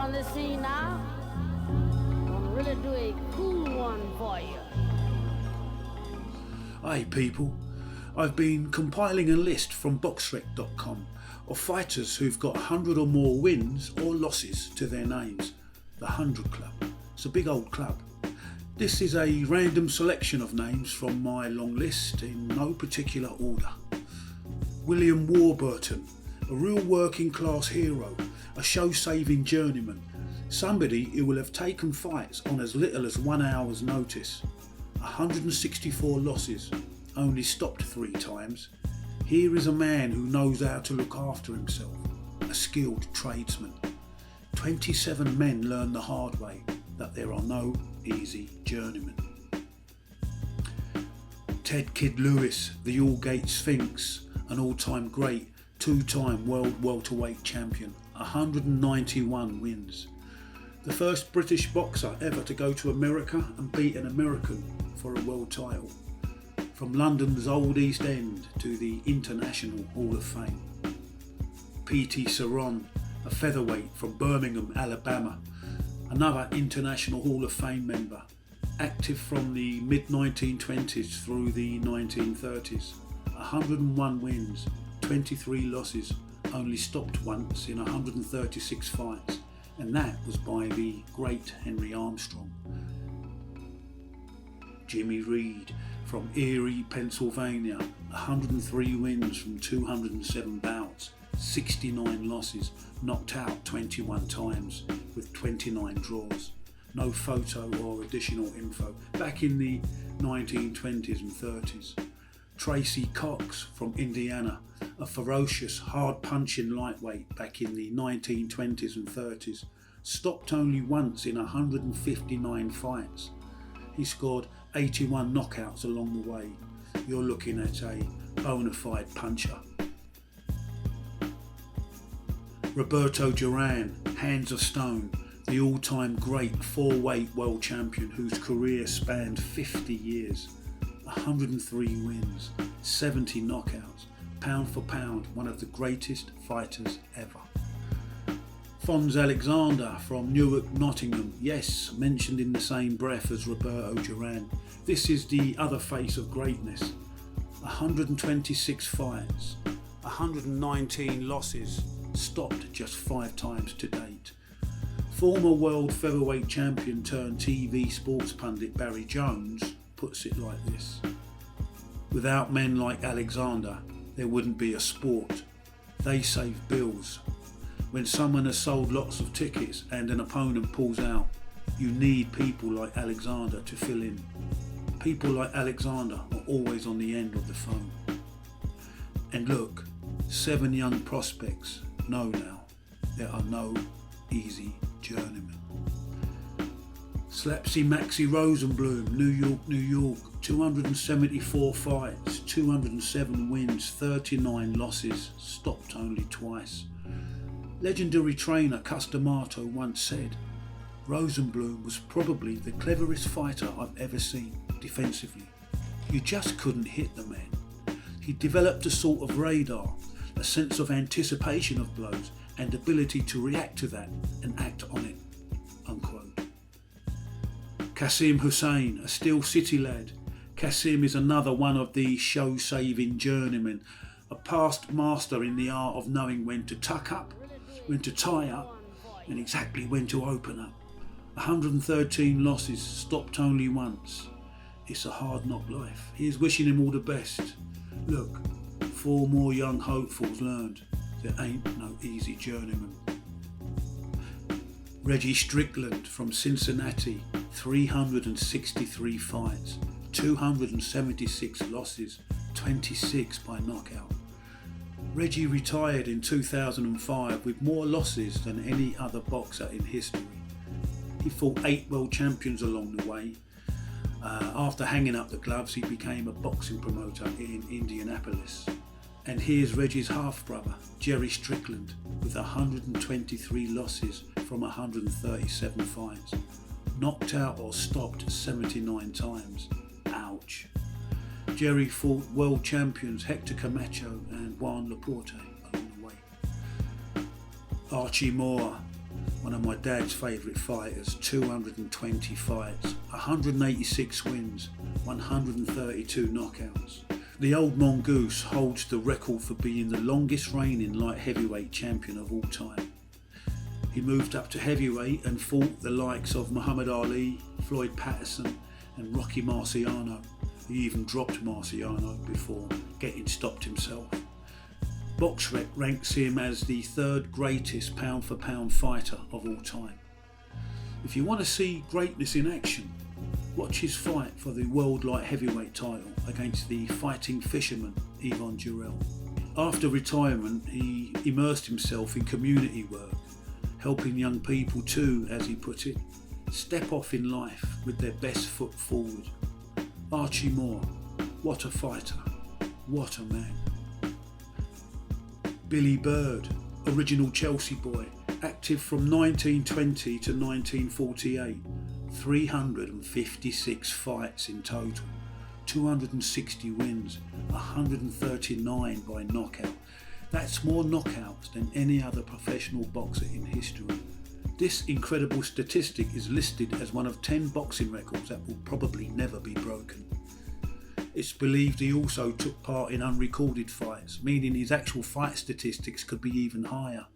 on the scene now. I'll really do a cool one for you. Hey people, I've been compiling a list from BoxRec.com of fighters who've got 100 or more wins or losses to their names. The 100 Club. It's a big old club. This is a random selection of names from my long list in no particular order. William Warburton, a real working class hero, a show-saving journeyman, somebody who will have taken fights on as little as 1 hour's notice. 164 losses, only stopped 3 times. Here is a man who knows how to look after himself, a skilled tradesman. 27 men learn the hard way that there are no easy journeymen. Ted Kid Lewis, the Aldgate Sphinx, an all-time great, 2-time world welterweight champion, 191 wins. The first British boxer ever to go to America and beat an American for a world title. From London's Old East End to the International Hall of Fame. P.T. Saron, a featherweight from Birmingham, Alabama, another International Hall of Fame member, active from the mid-1920s through the 1930s. 101 wins, 23 losses, only stopped once in 136 fights, and that was by the great Henry Armstrong. Jimmy Reed from Erie, Pennsylvania, 103 wins from 207 bouts, 69 losses, knocked out 21 times with 29 draws. No photo or additional info. Back in the 1920s and 30s. Tracy Cox from Indiana, a ferocious, hard-punching lightweight back in the 1920s and 30s, stopped only once in 159 fights. He scored 81 knockouts along the way. You're looking at a bona fide puncher. Roberto Duran, Hands of Stone, the all-time great 4-weight world champion whose career spanned 50 years. 103 wins, 70 knockouts, pound for pound, one of the greatest fighters ever. Fonz Alexander from Newark, Nottingham, yes, mentioned in the same breath as Roberto Duran. This is the other face of greatness. 126 fights, 119 losses, stopped just 5 times to date. Former world featherweight champion turned TV sports pundit Barry Jones puts it like this: without men like Alexander, there wouldn't be a sport. They save bills. When someone has sold lots of tickets and an opponent pulls out, you need people like Alexander to fill in. People like Alexander are always on the end of the phone. And look, 7 young prospects know now there are no easy journeymen. Slapsy Maxi Rosenblum, New York, New York, 274 fights, 207 wins, 39 losses, stopped only twice. Legendary trainer Customato once said, Rosenblum was probably the cleverest fighter I've ever seen defensively. You just couldn't hit the man. He developed a sort of radar, a sense of anticipation of blows and ability to react to that and act on it. Unquote. Qasim Hussein, a Steel City lad. Qasim is another one of the show-saving journeymen, a past master in the art of knowing when to tuck up, when to tie up, and exactly when to open up. 113 losses, stopped only once. It's a hard knock life. Here's wishing him all the best. Look, 4 more young hopefuls learned there ain't no easy journeyman. Reggie Strickland from Cincinnati, 363 fights, 276 losses, 26 by knockout. Reggie retired in 2005 with more losses than any other boxer in history. He fought 8 world champions along the way. After hanging up the gloves, he became a boxing promoter in Indianapolis. And here's Reggie's half-brother, Jerry Strickland, with 123 losses from 137 fights. Knocked out or stopped 79 times. Ouch. Jerry fought world champions Hector Camacho and Juan Laporte along the way. Archie Moore, one of my dad's favourite fighters, 220 fights, 186 wins, 132 knockouts. The old mongoose holds the record for being the longest reigning light heavyweight champion of all time. He moved up to heavyweight and fought the likes of Muhammad Ali, Floyd Patterson and Rocky Marciano. He even dropped Marciano before getting stopped himself. BoxRec ranks him as the third greatest pound for pound fighter of all time. If you want to see greatness in action, watch his fight for the world light heavyweight title against the fighting fisherman Yvon Durell. After retirement, he immersed himself in community work, helping young people to, as he put it, step off in life with their best foot forward. Archie Moore, what a fighter, what a man. Billy Byrd, original Chelsea boy, active from 1920 to 1948, 356 fights in total, 260 wins, 139 by knockout. That's more knockouts than any other professional boxer in history. This incredible statistic is listed as one of 10 boxing records that will probably never be broken. It's believed he also took part in unrecorded fights, meaning his actual fight statistics could be even higher.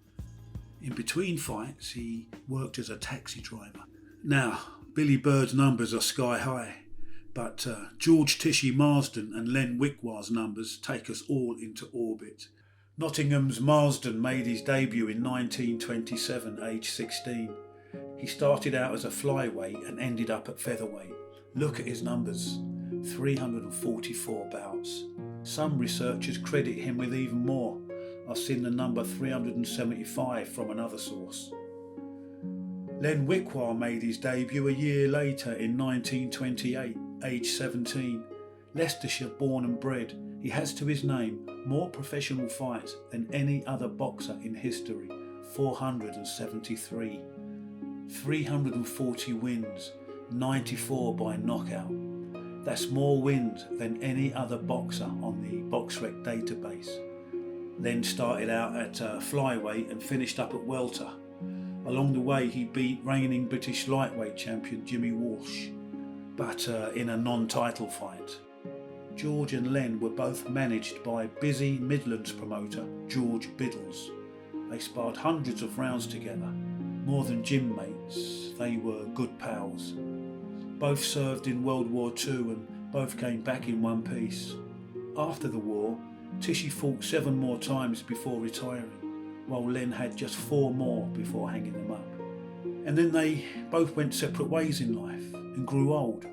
In between fights, he worked as a taxi driver. Now, Billy Byrd's numbers are sky high, but George Tishi Marston and Len Wickwar's numbers take us all into orbit. Nottingham's Marston made his debut in 1927, aged 16. He started out as a flyweight and ended up at featherweight. Look at his numbers, 344 bouts. Some researchers credit him with even more. I've seen the number 375 from another source. Len Wickwar made his debut a year later in 1928, aged 17. Leicestershire born and bred, he has to his name more professional fights than any other boxer in history, 473. 340 wins, 94 by knockout. That's more wins than any other boxer on the BoxRec database. Len started out at flyweight and finished up at welter. Along the way he beat reigning British lightweight champion Jimmy Walsh, but in a non-title fight. George and Len were both managed by busy Midlands promoter George Biddles. They sparred hundreds of rounds together. More than gym mates, they were good pals. Both served in World War II and both came back in one piece. After the war, Tishi fought 7 more times before retiring, while Len had just 4 more before hanging them up. And then they both went separate ways in life and grew old,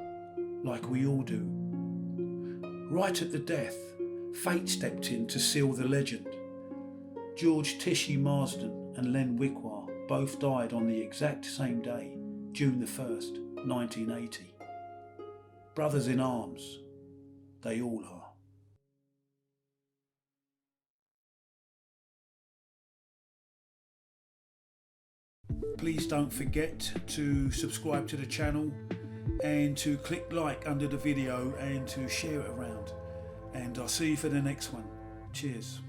like we all do. Right at the death, fate stepped in to seal the legend. George Tishi Marsden and Len Wickwar both died on the exact same day, June the 1st, 1980. Brothers in arms, they all are. Please don't forget to subscribe to the channel and to click like under the video and to share it around. And I'll see you for the next one. Cheers.